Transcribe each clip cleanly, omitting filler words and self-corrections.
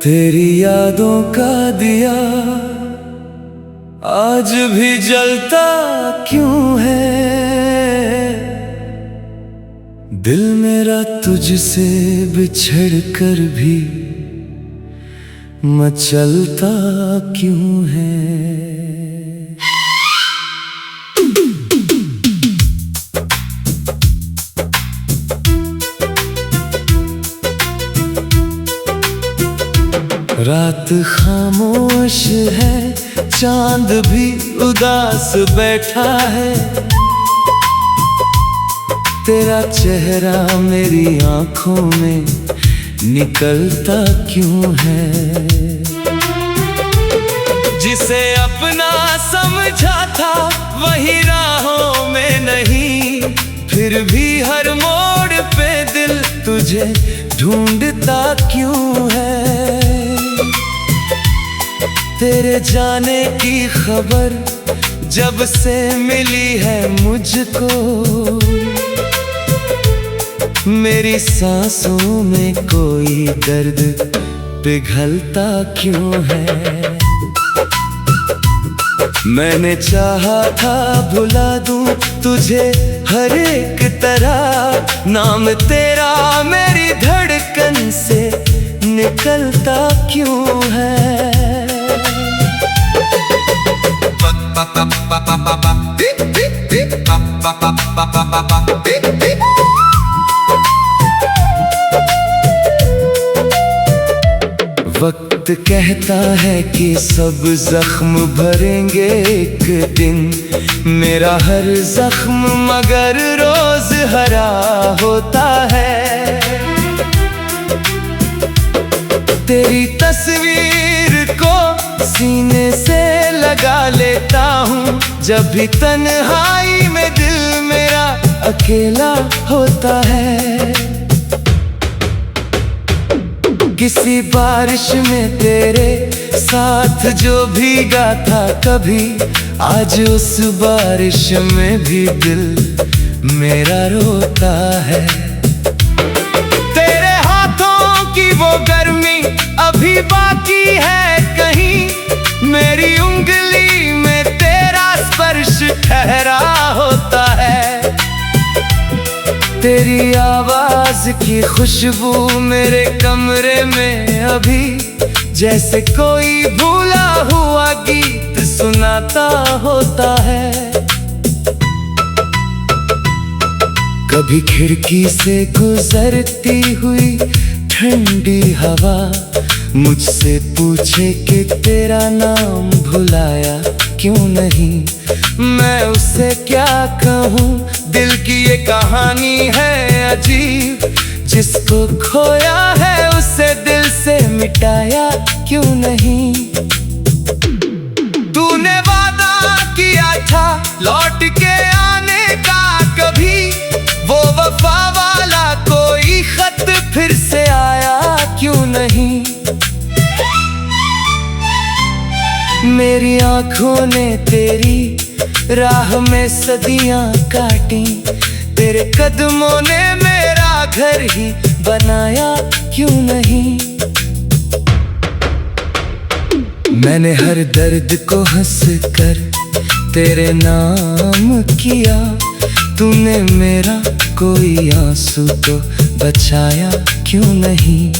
तेरी यादों का दिया आज भी जलता क्यों है। दिल मेरा तुझसे बिछड़ कर भी मचलता क्यों है। रात खामोश है, चांद भी उदास बैठा है। तेरा चेहरा मेरी आंखों में निकलता क्यों है। जिसे अपना समझा था वही राहों में नहीं, फिर भी हर मोड़ पे दिल तुझे ढूंढता क्यों है। तेरे जाने की खबर जब से मिली है मुझको, मेरी सांसों में कोई दर्द पिघलता क्यों है। मैंने चाहा था भुला दूं तुझे हर एक तरह, नाम तेरा मेरी धड़कन से निकलता क्यों है। वक्त कहता है कि सब जख्म भरेंगे एक दिन, मेरा हर जख्म मगर रोज हरा होता है। तेरी तस्वीर को सीने से लगा लेता हूँ, जब भी तन्हाई में दिल मेरा अकेला होता है। किसी बारिश में तेरे साथ जो भीगा था कभी, आज उस बारिश में भी दिल मेरा रोता है। तेरे हाथों की वो गर्मी अभी बाकी है कहीं, मेरी उंगली में तेरा स्पर्श ठहरा होता है। तेरी आवाज की खुशबू मेरे कमरे में अभी जैसे कोई भूला हुआ गीत सुनाता होता है। कभी खिड़की से गुजरती हुई ठंडी हवा मुझसे पूछे कि तेरा नाम भुलाया क्यों नहीं, मैं उससे क्या कहूँ। दिल की ये कहानी है अजीब, जिसको खोया है उसे दिल से मिटाया क्यों नहीं। तूने वादा किया था लौट के आने का कभी, वो वफा वाला कोई खत फिर से आया क्यों नहीं। मेरी आंखों ने तेरी राह में सदियां काटी, तेरे कदमों ने मेरा घर ही बनाया क्यों नहीं। मैंने हर दर्द को हंस कर तेरे नाम किया, तूने मेरा कोई आंसू तो बचाया क्यों नहीं।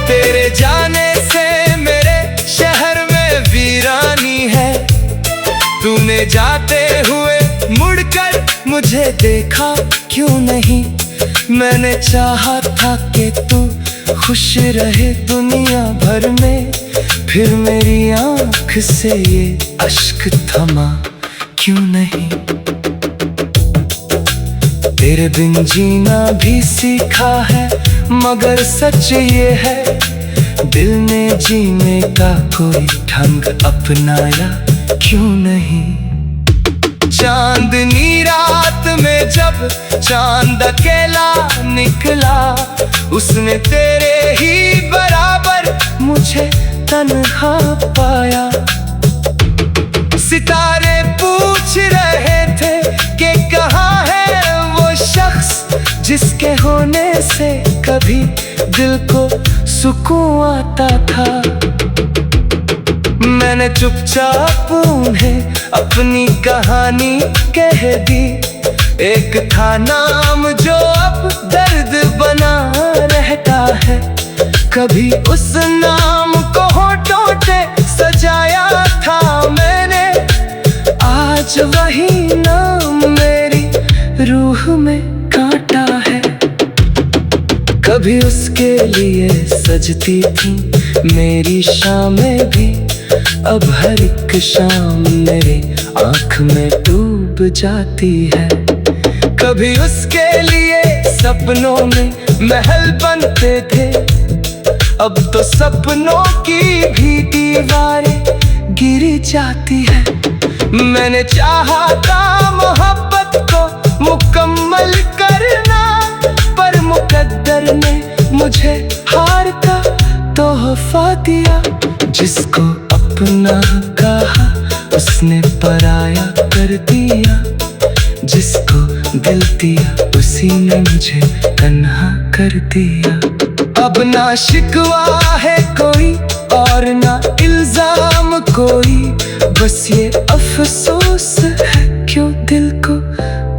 तेरे जाने से मेरे शहर में वीरानी है, तूने जाते हुए मुड़कर मुझे देखा क्यों नहीं। मैंने चाहा था कि तू खुश रहे दुनिया भर में, फिर मेरी आँख से ये अश्क थमा क्यों नहीं। तेरे बिन जीना भी सीखा है मगर सच ये है, दिल ने जीने का कोई ढंग अपनाया क्यों नहीं। चांदनी रात में जब चांद अकेला निकला, उसने तेरे ही बराबर मुझे तन्हा पाया। सितारे पूछ रहे थे कि कहाँ है वो शख्स जिसके होने से कभी दिल को सुकून आता था। मैंने चुपचाप उन्हें अपनी कहानी कह दी। एक था नाम जो अब दर्द बना रहता है। कभी उस नाम को होठों पे सजाया था मैंने, आज वही नाम मेरी रूह में कांटा है। कभी उसके लिए सजती थी मेरी शामें भी, अब हर एक शाम मेरी आँख में डूब जाती है। कभी उसके लिए सपनों में महल बनते थे, अब तो सपनों की भी दीवारें गिर जाती है। मैंने चाहा था मोहब्बत को मुकम्मल करना, पर मुकद्दर ने मुझे हार का तोहफा दिया। जिसको अपना कहा उसने पराया कर दिया, जिसको दिल दिया उसी ने मुझे तन्हा कर दिया। अब ना शिकवा है कोई और ना इल्जाम कोई, बस ये अफसोस है क्यों दिल को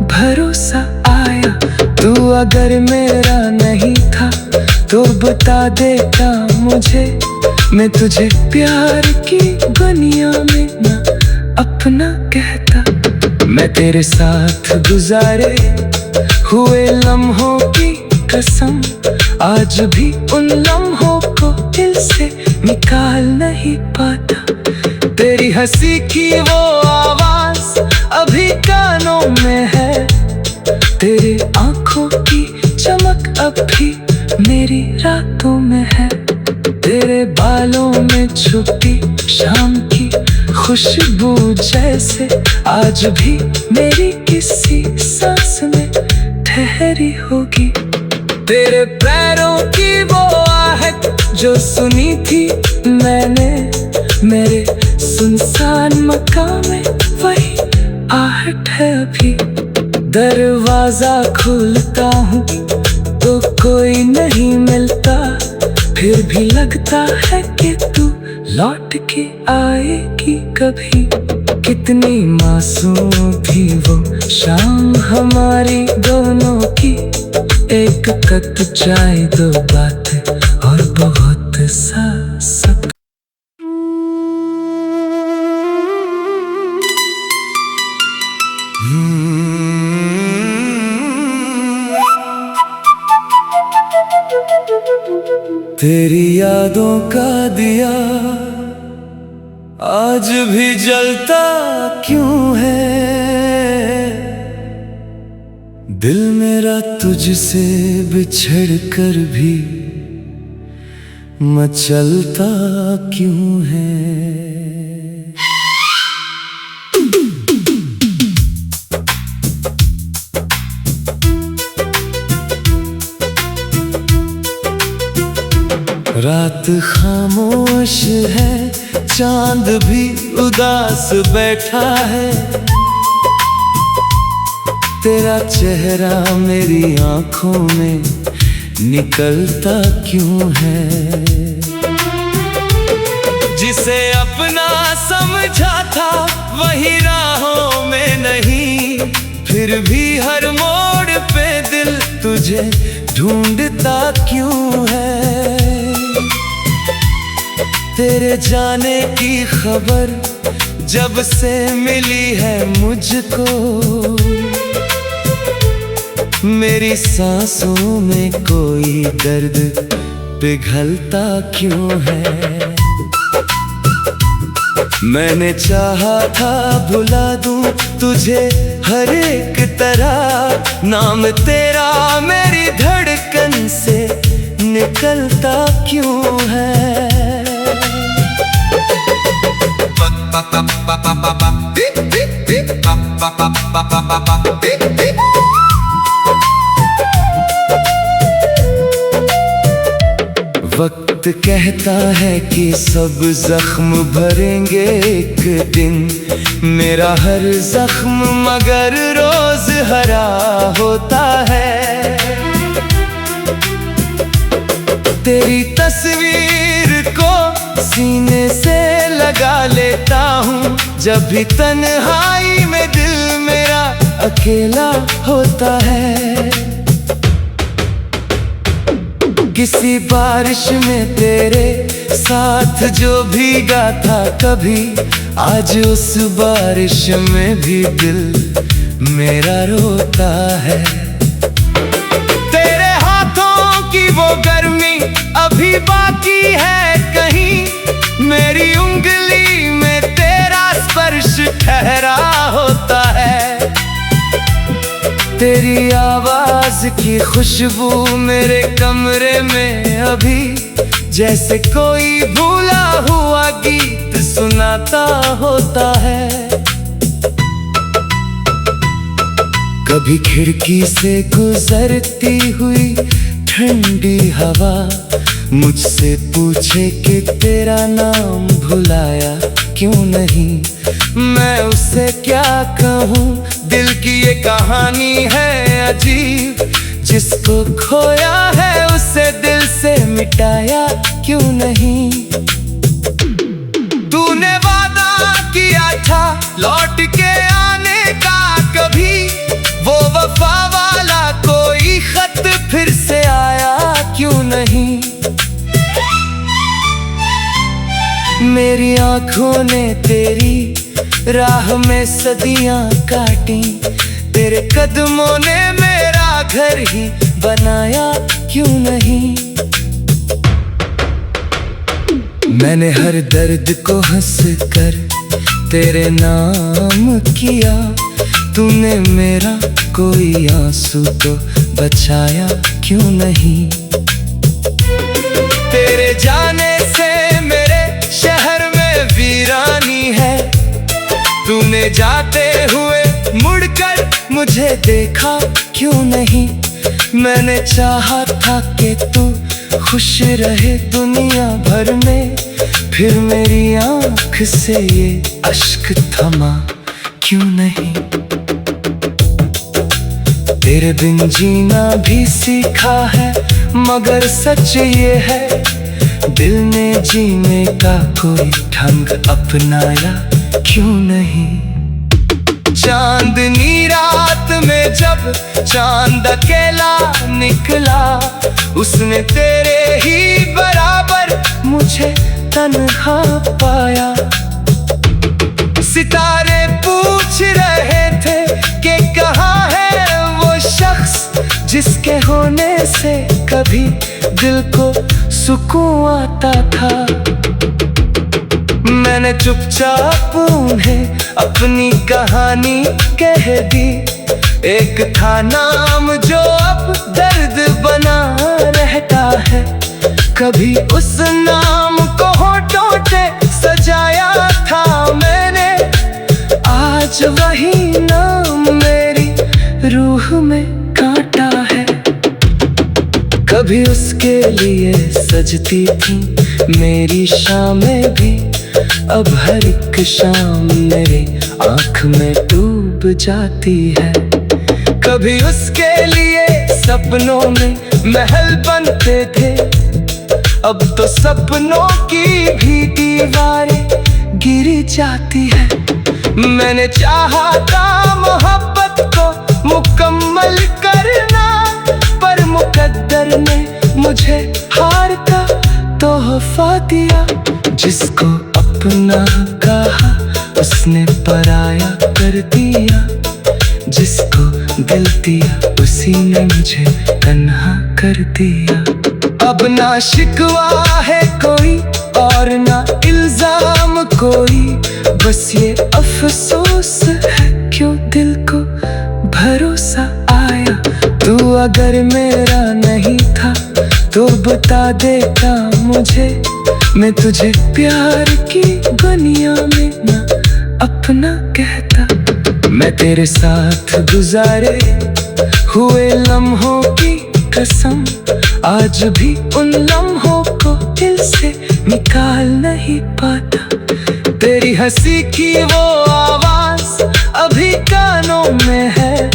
भरोसा आया। तू अगर मेरा नहीं था तो बता देता मुझे, मैं तुझे प्यार की दुनिया में ना अपना कहता। मैं तेरे साथ गुजारे हुए लम्हों की कसम, आज भी उन लम्हों को दिल से निकाल नहीं पाता। तेरी हंसी की वो आवाज अभी कानों में है, तेरे आंखों की चमक अब भी मेरी रातों में है। तेरे बालों में छुपी शाम की खुशबू जैसे आज भी मेरी किसी सांस में ठहरी होगी। तेरे पैरों की वो आहट जो सुनी थी मैंने, मेरे सुनसान मकान में वही आहट है अभी। दरवाजा खोलता हूँ तो कोई नहीं मिलता, फिर भी लगता है कि तू लौट के आएगी कभी। कितनी मासूम थी वो शाम हमारी दोनों की, एक कप चाय दो बातें और बहुत सा सब। तेरी यादों का दिया आज भी जलता क्यों है, दिल मेरा तुझसे बिछड़ कर भी मचलता क्यों है। रात खामोश है, चांद भी उदास बैठा है, तेरा चेहरा मेरी आंखों में निकलता क्यों है। जिसे अपना समझा था वही राहों में नहीं, फिर भी हर मोड़ पे दिल तुझे ढूंढता क्यों है। तेरे जाने की खबर जब से मिली है मुझको, मेरी सांसों में कोई दर्द पिघलता क्यों है। मैंने चाहा था भुला दूं तुझे हर एक तरह, नाम तेरा मेरी धड़कन से निकलता क्यों है। वक्त कहता है कि सब जख्म भरेंगे एक दिन, मेरा हर जख्म मगर रोज हरा होता है। तेरी तस्वीर को सीने से लगा लेता हूँ। जब भी तन्हाई में दिल मेरा अकेला होता है। किसी बारिश में तेरे साथ जो भीगा था कभी, आज उस बारिश में भी दिल मेरा रोता है। तेरे हाथों की वो गर्मी अभी बाकी है कहीं, मेरी उंगली में तेरा स्पर्श ठहरा होता है। तेरी आवाज की खुशबू मेरे कमरे में अभी जैसे कोई भूला हुआ गीत सुनाता होता है। कभी खिड़की से गुजरती हुई ठंडी हवा मुझसे पूछे कि तेरा नाम भुलाया क्यों नहीं। मैं उससे क्या कहूँ, दिल की ये कहानी है अजीब। जिसको खोया है उसे दिल से मिटाया क्यों नहीं। तूने वादा किया था लौट के आने का कभी, वो वफा वाला कोई खत फिर से आया क्यों नहीं। मेरी आंखों ने तेरी राह में सदियां काटी, तेरे कदमों ने मेरा घर ही बनाया क्यों नहीं। मैंने हर दर्द को हंस कर तेरे नाम किया, तूने मेरा कोई आंसू तो बचाया क्यों नहीं। तेरे जाने से मेरे शहर में वीरानी है, तूने जाते हुए मुड़कर मुझे देखा क्यों नहीं। मैंने चाहा था कि तू खुश रहे दुनिया भर में, फिर मेरी आँख से ये अश्क थमा क्यों नहीं। तेरे बिन जीना भी सीखा है मगर सच ये है, दिल ने जीने का कोई ढंग अपनाया क्यों नहीं। चांदनी रात में जब चांद अकेला निकला, उसने तेरे ही बराबर मुझे तन्हा पाया। सितारे पूछ रहे थे कि कहाँ है वो शख्स, जिसके होने से कभी दिल को सुकून आता था। मैंने चुपचाप उन्हें अपनी कहानी कह दी, एक था नाम जो अब दर्द बना रहता है। कभी उस नाम को होठों पे सजाया था मैंने, आज वही नाम मेरी रूह में कांटा है। कभी उसके लिए सजती थी मेरी शामें भी, अब हर एक शाम मेरी आँख में डूब जाती है। कभी उसके लिए सपनों में महल बनते थे, अब तो सपनों की भी दीवारें गिर जाती है। मैंने चाहा था मोहब्बत को मुकम्मल करना, पर मुकद्दर ने मुझे हार का तोहफा दिया। जिसको अपना कहा उसने पराया कर दिया, जिसको दिल दिया उसी ने मुझे तन्हा कर दिया। अब ना शिकवा है कोई और ना इल्जाम कोई, बस ये अफसोस है क्यों दिल को भरोसा आया। तू अगर मेरा नहीं था तो बता देता मुझे, मैं तुझे प्यार की दुनिया में ना अपना कहता। मैं तेरे साथ गुजारे हुए लम्हों की कसम, आज भी उन लम्हों को दिल से निकाल नहीं पाता। तेरी हंसी की वो आवाज अभी कानों में है,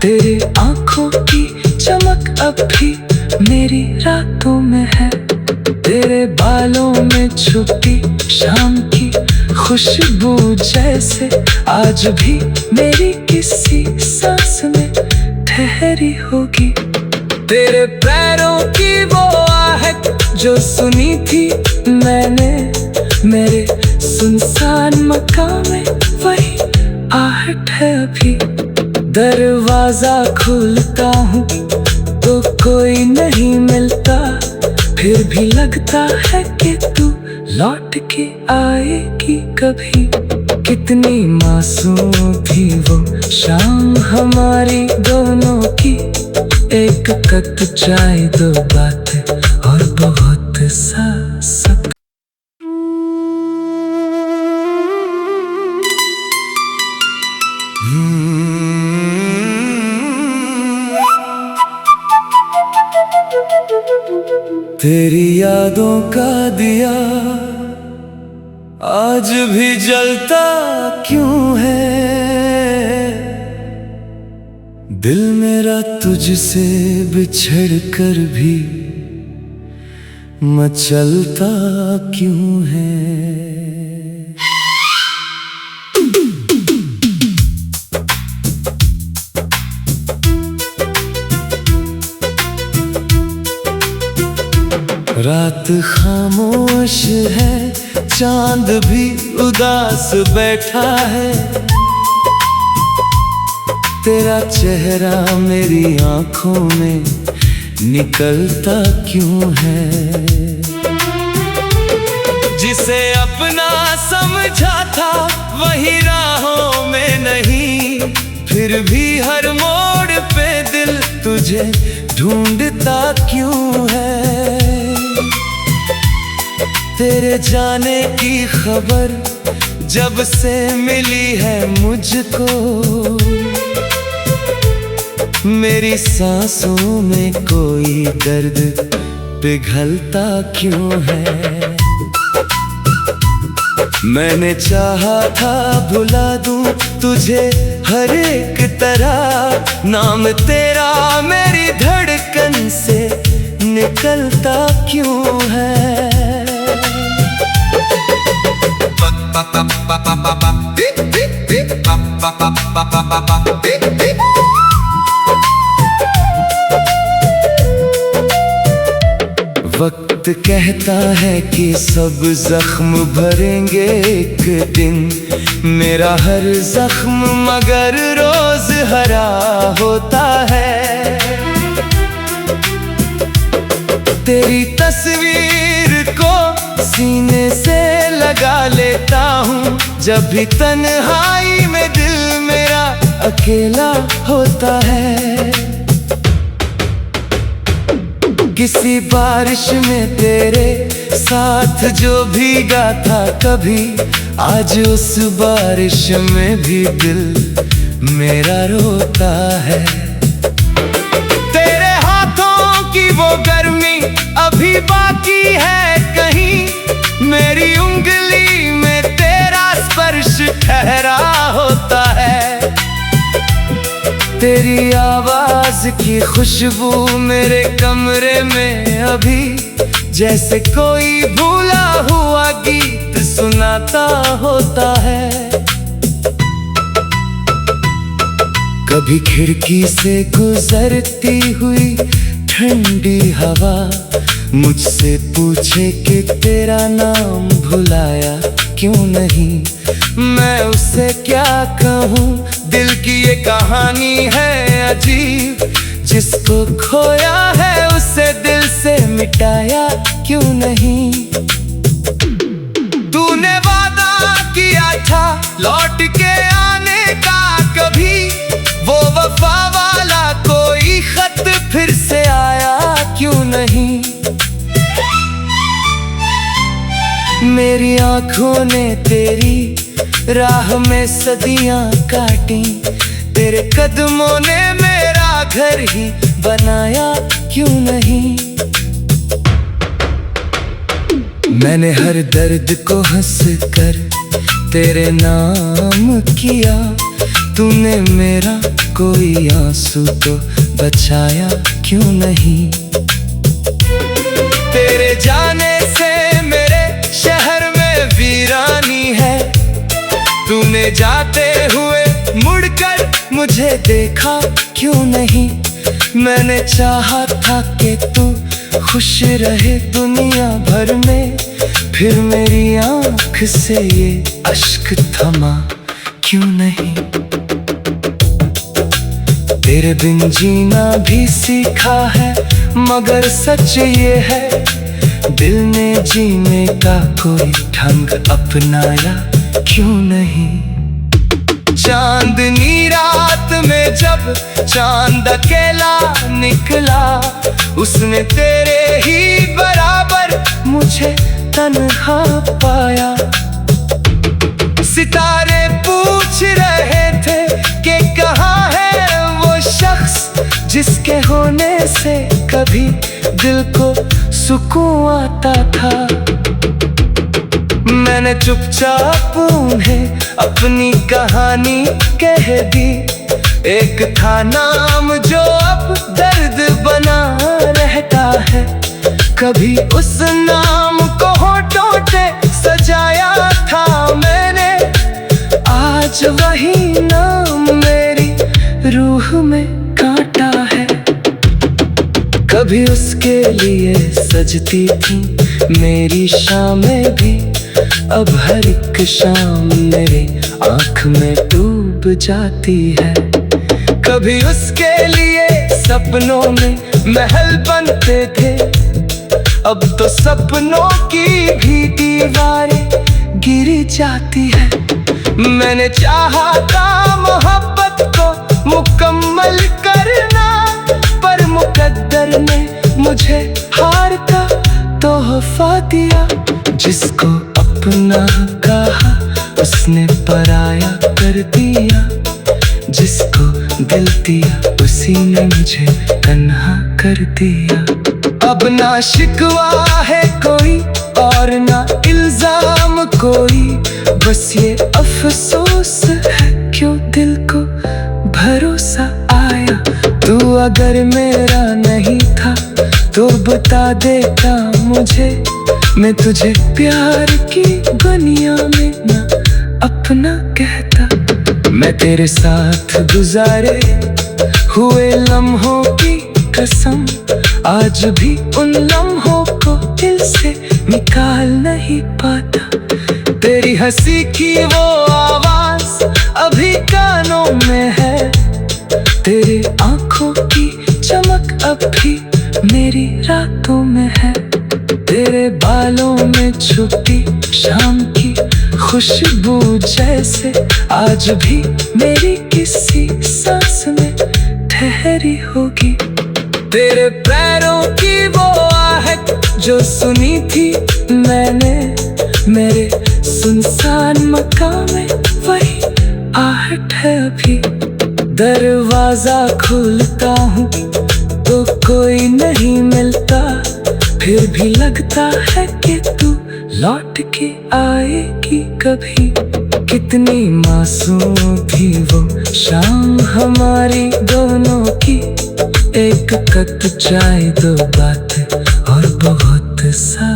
तेरे आंखों की चमक अब भी मेरी रातों में है। तेरे बालों में छुपी शाम की खुशबू जैसे आज भी मेरी किसी सांस में ठहरी होगी। तेरे पैरों की वो आहट जो सुनी थी मैंने मेरे सुनसान मकान में, वही आहट है अभी। दरवाजा खोलता हूँ तो कोई नहीं मिलता, फिर भी लगता है कि तू लौट के आएगी कभी। कितनी मासूम थी वो शाम हमारी दोनों की, एक कप चाय, दो बातें और बहुत सा सब। तेरी यादों का दिया आज भी जलता क्यों है? दिल मेरा तुझसे बिछड़ कर भी मचलता क्यों है? रात खामोश है, चांद भी उदास बैठा है। तेरा चेहरा मेरी आंखों में निकलता क्यों है? जिसे अपना समझा था वही राहों में नहीं, फिर भी हर मोड़ पे दिल तुझे ढूंढता क्यों है? तेरे जाने की खबर जब से मिली है मुझको, मेरी सांसों में कोई दर्द पिघलता क्यों है? मैंने चाहा था भुला दूं तुझे हर एक तरह, नाम तेरा मेरी धड़कन से निकलता क्यों है? वक्त कहता है कि सब जख्म भरेंगे एक दिन, मेरा हर जख्म मगर रोज हरा होता है। तेरी तस्वीर को सीने से लगा लेता हूँ, जब भी तन्हाई में दिल मेरा अकेला होता है। किसी बारिश में तेरे साथ जो भीगा था कभी, आज उस बारिश में भी दिल मेरा रोता है। तेरे हाथों की वो गर्मी अभी बाकी है कहीं, मेरी उंगली में तेरा स्पर्श ठहरा होता है। तेरी आवाज की खुशबू मेरे कमरे में अभी जैसे कोई भूला हुआ गीत सुनाता होता है। कभी खिड़की से गुजरती हुई ठंडी हवा मुझसे पूछे कि तेरा नाम भुलाया क्यों नहीं, मैं उससे क्या कहूँ? दिल की ये कहानी है अजीब, जिसको खोया है उसे दिल से मिटाया क्यों नहीं? तूने वादा किया था लौट के आने का कभी, वो वफा वाला कोई खत फिर से आया क्यों नहीं? मेरी आंखों ने तेरी राह में सदियां काटी, तेरे कदमों ने मेरा घर ही बनाया क्यों नहीं? मैंने हर दर्द को हंस कर तेरे नाम किया, तूने मेरा कोई आंसू तो बचाया क्यों नहीं? जाने से मेरे शहर में वीरानी है। तूने जाते हुए मुड़कर मुझे देखा क्यों नहीं। मैंने चाहा था कि तू खुश रहे दुनिया भर में, फिर मेरी आँख से ये अश्क थमा क्यों नहीं। तेरे बिन जीना भी सीखा है, मगर सच ये है दिल ने जीने का कोई ढंग अपनाया क्यों नहीं। चांदनी रात में जब चांद अकेला निकला, उसने तेरे ही बराबर मुझे तन्हा पाया। सितारे पूछ रहे थे कि कहाँ है वो शख्स जिसके होने से कभी दिल को सुकून आता था। मैंने चुपचाप उन्हें अपनी कहानी कह दी। एक था नाम जो अब दर्द बना रहता है, कभी उस नाम को होठों पे सजाया था मैंने, आज वही नाम मेरी रूह में कांटा है। कभी उसके लिए सजती थी मेरी शामें भी, अब हर एक शाम मेरी आँख में डूब जाती है। कभी उसके लिए सपनों में महल बनते थे, अब तो सपनों की भी दीवारें गिर जाती है। मैंने चाहा था मोहब्बत को मुकम्मल करना, पर मुकद्दर ने मुझे हार का तोहफा दिया। जिसको अपना कहा उसने पराया कर दिया, जिसको दिल दिया उसी ने मुझे तन्हा कर दिया। अब ना शिकवा है कोई और ना इल्जाम कोई, बस ये अफसोस है क्यों दिल को भरोसा आया। तू अगर मेरा नहीं था तो बता देता मुझे, मैं तुझे प्यार की दुनिया में ना अपना कहता। मैं तेरे साथ गुजारे हुए लम्हों की कसम, आज भी उन लम्हों को दिल से निकाल नहीं पाता। तेरी हंसी की वो आवाज अभी कानों में है, तेरे आंखों की चमक अब भी मेरी रातों में है। तेरे बालों में छुपी शाम की खुशबू जैसे आज भी मेरी किसी सांस में ठहरी होगी। तेरे पैरों की वो आहट जो सुनी थी मैंने मेरे सुनसान मकान में, वही आहट है अभी। दरवाजा खोलता हूँ तो कोई नहीं मिलता, फिर भी लगता है कि तू लौट के आएगी कभी। कितनी मासूम थी वो शाम हमारी दोनों की, एक कप चाय दो बात और बहुत सा